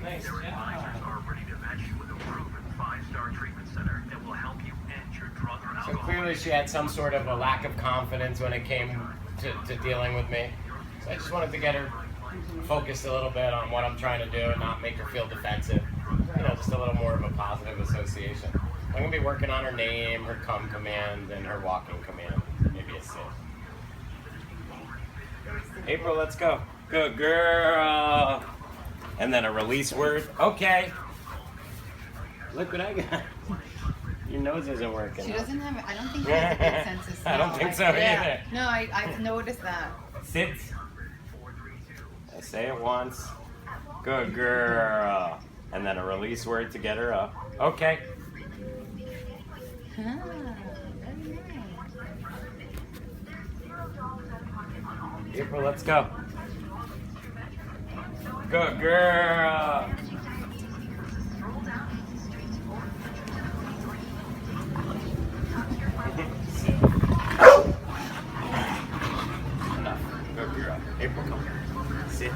Nice job. So clearly she had some sort of a lack of confidence when it came to dealing with me. So I just wanted to get her focused a little bit on what I'm trying to do and not make her feel defensive. You know, just a little more of a positive association. I'm going to be working on her name, her come command, and her walking command. Maybe a sit. April, let's go. Good girl. And then a release word. Okay. Look what I got. Your nose isn't working. She doesn't have, I don't think she has a good sense of smell. I don't think so either. No, I've noticed that. Sit. I say it once. Good girl. And then a release word to get her up. Okay. Very nice. April, let's go. Good girl. Enough. Good girl. April, come. Sit.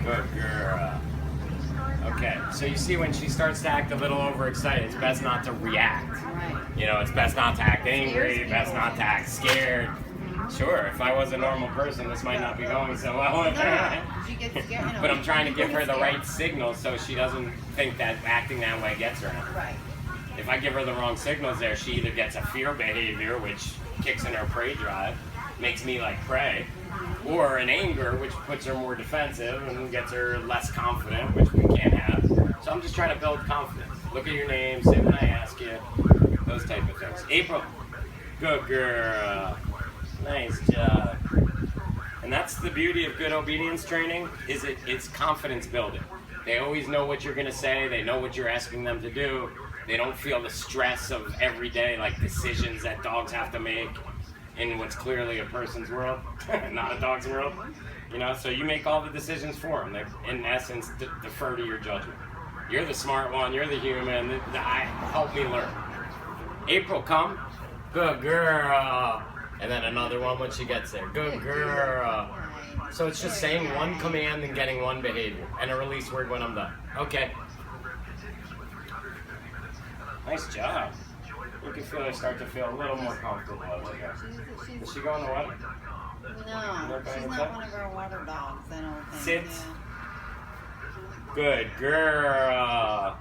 Good girl. Okay, so you see when she starts to act a little overexcited, it's best not to react. Right. You know, it's best not to act angry, Scares best people. not to act scared. Sure, if I was a normal person, this might not be going so well. No, she gets scared. You know, But I'm trying to give people her get the scared. right signal so she doesn't think that acting that way gets her. Right. If I give her the wrong signals there, she either gets a fear behavior, which kicks in her prey drive, makes me like prey, or an anger, which puts her more defensive and gets her less confident, which we can't have. So I'm just trying to build confidence. Look at your name, say when I ask you, those type of things. April, good girl. Nice job. And that's the beauty of good obedience training, is it's confidence building. They always know what you're gonna say, they know what you're asking them to do. They don't feel the stress of everyday like decisions that dogs have to make in what's clearly a person's world, not a dog's world. You know, so you make all the decisions for them. They, in essence, defer to your judgment. You're the smart one, you're the human, help me learn. April, come. Good girl. And then another one when she gets there. Good girl. So it's just saying one command and getting one behavior. And a release word when I'm done. Okay. Nice job. You can feel her start to feel a little more comfortable. Is she going to what? No, she's not one of our water dogs, I don't think. Sit. Good girl.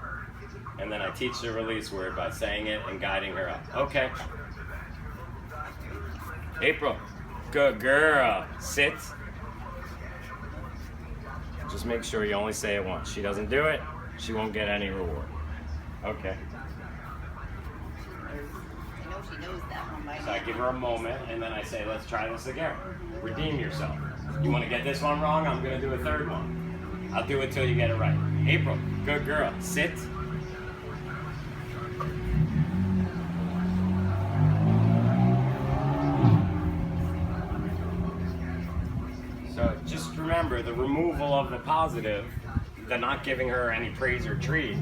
And then I teach the release word by saying it and guiding her up. Okay. April. Good girl. Sit. Just make sure you only say it once. She doesn't do it, she won't get any reward. Okay. I know she knows that one by So I now. give her a moment, and then I say, let's try this again. Redeem yourself. You want to get this one wrong? I'm going to do a third one. I'll do it till you get it right. April, good girl. Sit. So just remember, the removal of the positive, the not giving her any praise or treat,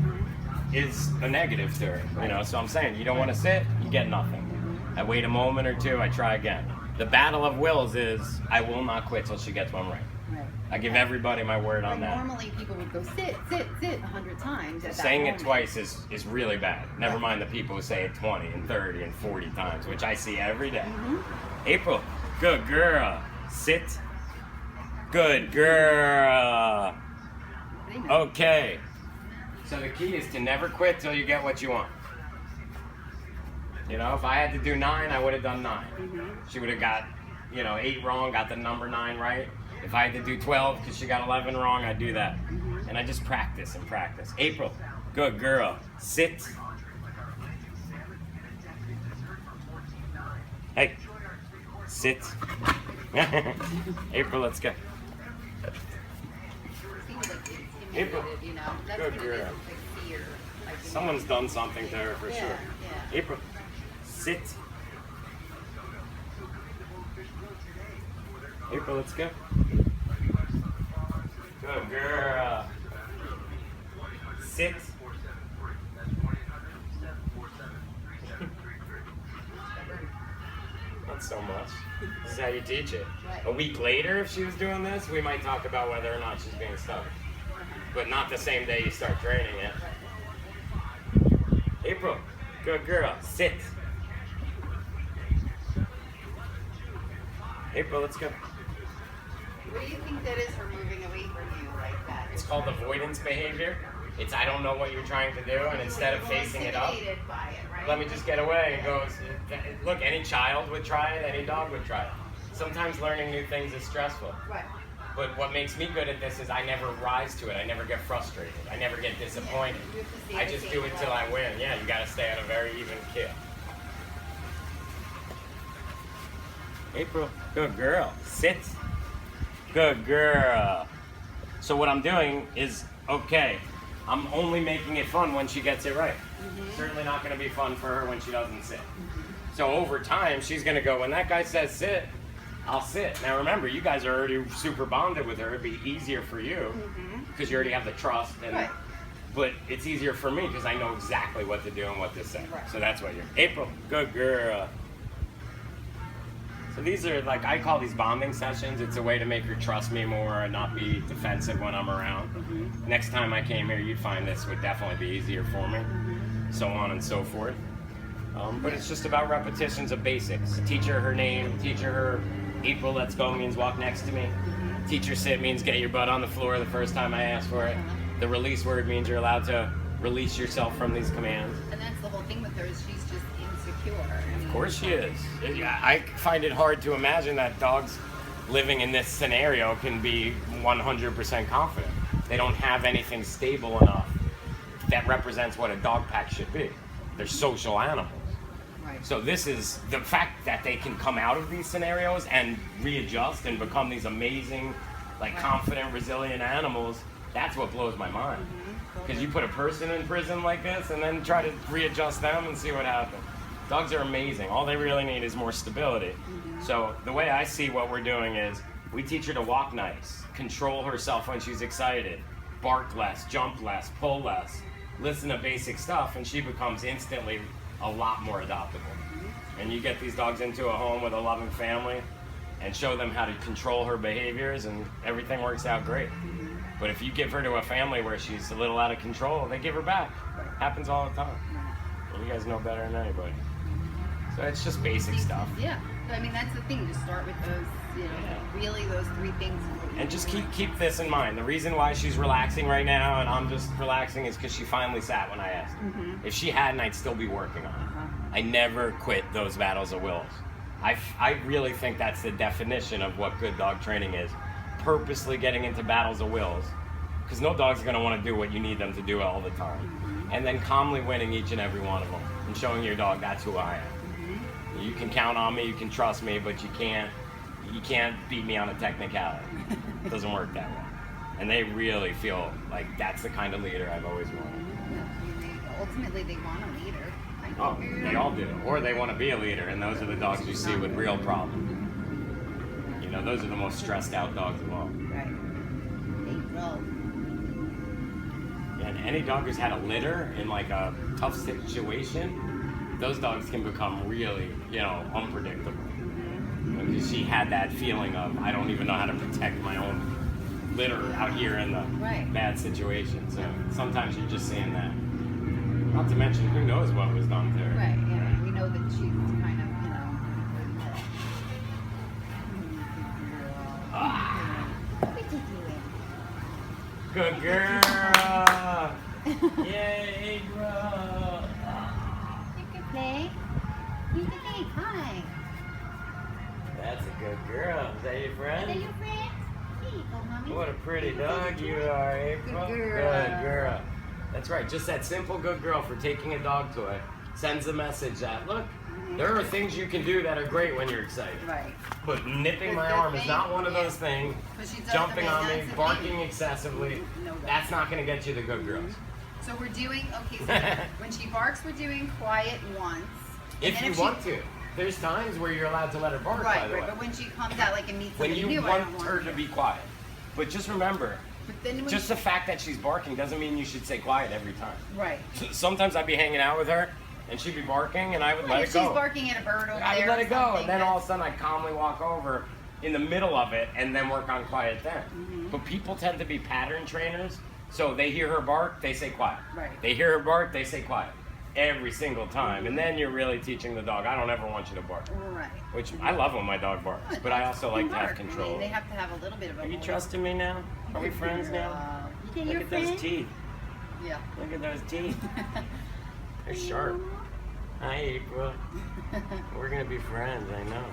is a negative to her. You know, so I'm saying you don't want to sit, you get nothing. I wait a moment or two, I try again. The battle of wills is I will not quit till she gets one right. Right. I give everybody my word on Like that. normally people would go sit 100 times at that Saying it moment. twice is really bad. Never mind the people who say it 20 and 30 and 40 times, which I see every day. April, good girl. Sit. Good girl. Okay. So the key is to never quit till you get what you want. You know, if I had to do 9, I would have done 9. She would have got, 8 wrong, got the number 9 right. If I had to do 12 because she got 11 wrong, I'd do that. And I just practice and practice. April, good girl. Sit. Hey, sit. April, let's go. Seems like it's April, intimidated, you know. That's good when it girl. isn't like fear. Like, you Someone's know. done something to her for Yeah, sure. yeah. April, sit. April, let's go. Good girl. Sit. Not so much. This is how you teach it. Right. A week later, if she was doing this, we might talk about whether or not she's being stubborn. But not the same day you start training it. April, good girl, sit. April, let's go. What do you think that is for moving away from you like that? It's called avoidance behavior. It's I don't know what you're trying to do, and instead of facing it up, Intimidated by it, right? let me just get away. And goes, look, any child would try it, any dog would try it. Sometimes learning new things is stressful. Right. But what makes me good at this is I never rise to it. I never get frustrated. I never get disappointed. You have to stay I the just same do it till I level. win. Yeah, you gotta stay at a very even kill. April, good girl. Sit. Good girl. So what I'm doing is, okay, I'm only making it fun when she gets it right. Certainly not gonna be fun for her when she doesn't sit. So over time, she's gonna go, when that guy says sit, I'll sit. Now remember, you guys are already super bonded with her. It'd be easier for you because you already have the trust. And, Right. But it's easier for me because I know exactly what to do and what to say. Right. So that's what you're. April, good girl. So these are like, I call these bonding sessions. It's a way to make her trust me more and not be defensive when I'm around. Next time I came here, you'd find this would definitely be easier for me. So on and so forth. But it's just about repetitions of basics. Teach her her name, teach her April, let's go means walk next to me. Teach her sit means get your butt on the floor the first time I ask for it. The release word means you're allowed to release yourself from these commands. And that's the whole thing with her is she's just insecure. I mean, Of course she is. Yeah, I find it hard to imagine that dogs living in this scenario can be 100% confident. They don't have anything stable enough that represents what a dog pack should be. They're social animals. Right. So this is the fact that they can come out of these scenarios and readjust and become these amazing, like confident, resilient animals. That's what blows my mind. Because you put a person in prison like this and then try to readjust them and see what happens. Dogs are amazing. All they really need is more stability. So the way I see what we're doing is we teach her to walk nice, control herself when she's excited, bark less, jump less, pull less, listen to basic stuff, and she becomes instantly a lot more adoptable. And you get these dogs into a home with a loving family and show them how to control her behaviors and everything works out great. But if you give her to a family where she's a little out of control, they give her back. Happens all the time. And you guys know better than anybody. So it's just basic stuff. Yeah. So, I mean, that's the thing. Just start with those, really those three things. And just keep this in mind. The reason why she's relaxing right now and I'm just relaxing is because she finally sat when I asked her. If she hadn't, I'd still be working on it. I never quit those battles of wills. I really think that's the definition of what good dog training is. Purposely getting into battles of wills. Because no dog's going to want to do what you need them to do all the time. And then calmly winning each and every one of them. And showing your dog that's who I am. You can count on me, you can trust me, but you can't beat me on a technicality. It doesn't work that way. And they really feel like that's the kind of leader I've always wanted. Ultimately, they want a leader. Oh, they all do. Or they want to be a leader, and those are the dogs you see with real problems. Those are the most stressed out dogs of all. Right. They will. And any dog who's had a litter in like a tough situation, those dogs can become really, unpredictable. Because she had that feeling of, I don't even know how to protect my own litter out here in the bad situation. So sometimes you're just seeing that. Not to mention, who knows what was done to her. Right, yeah. We know that she's kind of, Good girl! Yay, girl! You can play. You can play. Hi. That's a good girl. Is that your Are they friend? your friends? Here you go, mommy. What a pretty dog you are, April. Good girl. Good girl. That's right. Just that simple good girl for taking a dog toy sends a message that, look, there are things you can do that are great when you're excited. Right. But nipping But my the arm is thing- not one of those things. But she does- Jumping on me, that's the barking thing. excessively. No, That's not going to get you the good girls. So we're doing, so when she barks, we're doing quiet once. And If then you want to. There's times where you're allowed to let her bark, by the way. But when she comes out like and meets When somebody you new, I want don't her want to be quiet. But just remember, But then when just she, the fact that she's barking doesn't mean you should stay quiet every time. right. Sometimes I'd be hanging out with her, and she'd be barking, and I would let if it go. she's barking at a bird over I there would let or it go, something, and then all of a sudden I'd calmly walk over in the middle of it and then work on quiet then. But people tend to be pattern trainers, so they hear her bark, they say quiet. Right. They hear her bark, they say quiet. Every single time. And then you're really teaching the dog, I don't ever want you to bark. Right. Which I love when my dog barks, but I also like to have Bark. I mean, control. they have to have a little bit of a Are you mold. trusting me now? Are we friends now? You Look at those teeth. Yeah. Look at those teeth. They're sharp. Hi, April. We're gonna be friends, I know.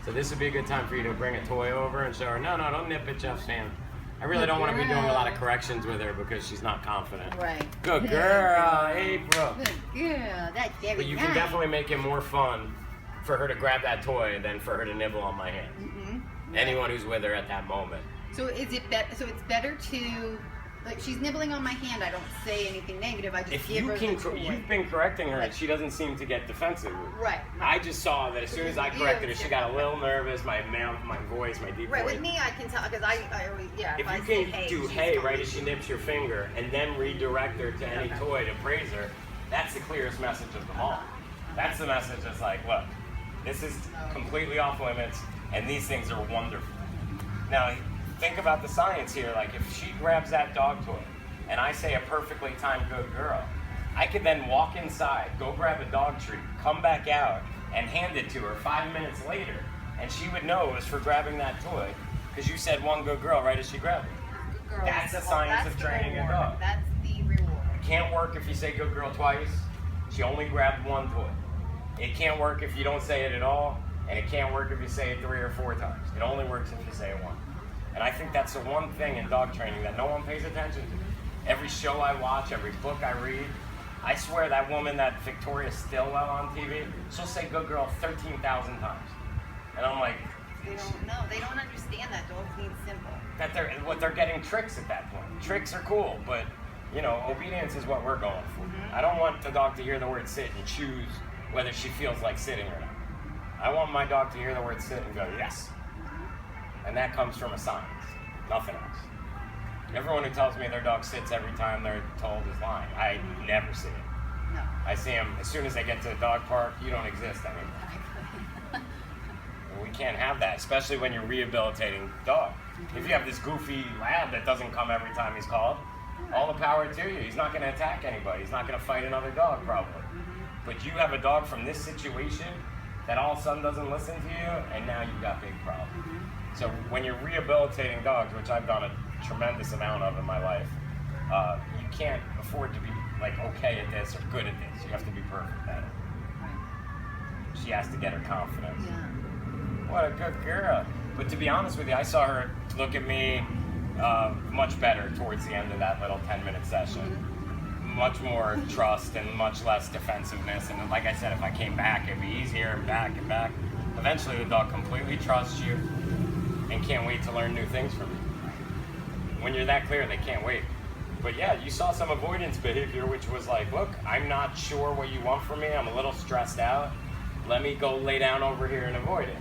So this would be a good time for you to bring a toy over and show her, no, don't nip at Jeff's hand. I really don't want to be doing a lot of corrections with her because she's not confident. Right. Good girl, April. Good girl. That's very But you nice. can definitely make it more fun for her to grab that toy than for her to nibble on my hand. Anyone who's with her at that moment. So is it so it's better to, like, she's nibbling on my hand, I don't say anything negative, I just If give you her can, the toy. you've been correcting her and she doesn't seem to get defensive. Right. I just saw that as soon as I corrected her, she got a little nervous. My mouth, my voice, my deep Right, voice. with me I can tell, because I always, yeah. If I you say, can hey, do she's hey calm. right as she nips your finger and then redirect her to any Okay. toy to praise her, that's the clearest message of them all. That's the message that's like, look, this is completely off limits and these things are wonderful. Now, think about the science here. Like, if she grabs that dog toy and I say a perfectly timed good girl, I could then walk inside, go grab a dog treat, come back out, and hand it to her 5 minutes later, and she would know it was for grabbing that toy because you said one good girl right as she grabbed it. Good girl. That's the science of training a reward. dog. That's the reward. It can't work if you say good girl twice. She only grabbed one toy. It can't work if you don't say it at all, and it can't work if you say it 3 or 4 times. It only works if you say it once. And I think that's the one thing in dog training that no one pays attention to. Every show I watch, every book I read, I swear that woman, that Victoria Stilwell on TV, she'll say good girl 13,000 times. And I'm like, They don't know. They don't understand that dogs need simple. that they're getting tricks at that point. Tricks are cool, but you know, obedience is what we're going for. I don't want the dog to hear the word sit and choose whether she feels like sitting or not. I want my dog to hear the word sit and go, yes. And that comes from a science, nothing else. Everyone who tells me their dog sits every time they're told is lying. I never see it. No. I see them as soon as they get to the dog park, you don't exist anymore. And we can't have that, especially when you're rehabilitating dog. If you have this goofy lab that doesn't come every time he's called, all the power to you. He's not going to attack anybody. He's not going to fight another dog, probably. But you have a dog from this situation that all of a sudden doesn't listen to you, and now you've got big problems. So when you're rehabilitating dogs, which I've done a tremendous amount of in my life, you can't afford to be like okay at this or good at this. You have to be perfect at it. She has to get her confidence. Yeah. What a good girl. But to be honest with you, I saw her look at me much better towards the end of that little 10-minute session. Much more trust and much less defensiveness. And like I said, if I came back, it'd be easier and back and back. Eventually, the dog completely trusts you and can't wait to learn new things from you. When you're that clear, they can't wait. But yeah, you saw some avoidance behavior, which was like, look, I'm not sure what you want from me. I'm a little stressed out. Let me go lay down over here and avoid it.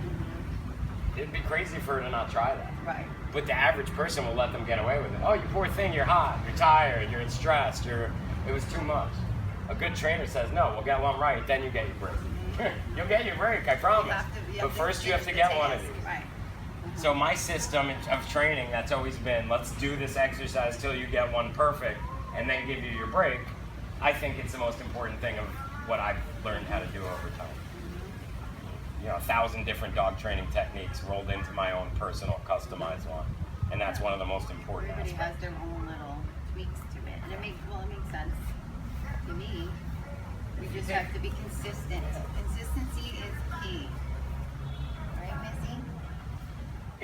It'd be crazy for her to not try that. Right. But the average person will let them get away with it. Oh, you poor thing, you're hot, you're tired, you're stressed, it was too much. A good trainer says, no, we'll get one right, then you get your break. You'll get your break, I promise. But first you have to get one of these. Right. So my system of training, that's always been, let's do this exercise till you get one perfect, and then give you your break. I think it's the most important thing of what I've learned how to do over time. You know, 1,000 different dog training techniques rolled into my own personal customized one. And that's one of the most important Everybody aspects. has their own little tweaks to it. And it makes sense to me. We just have to be consistent. Consistency is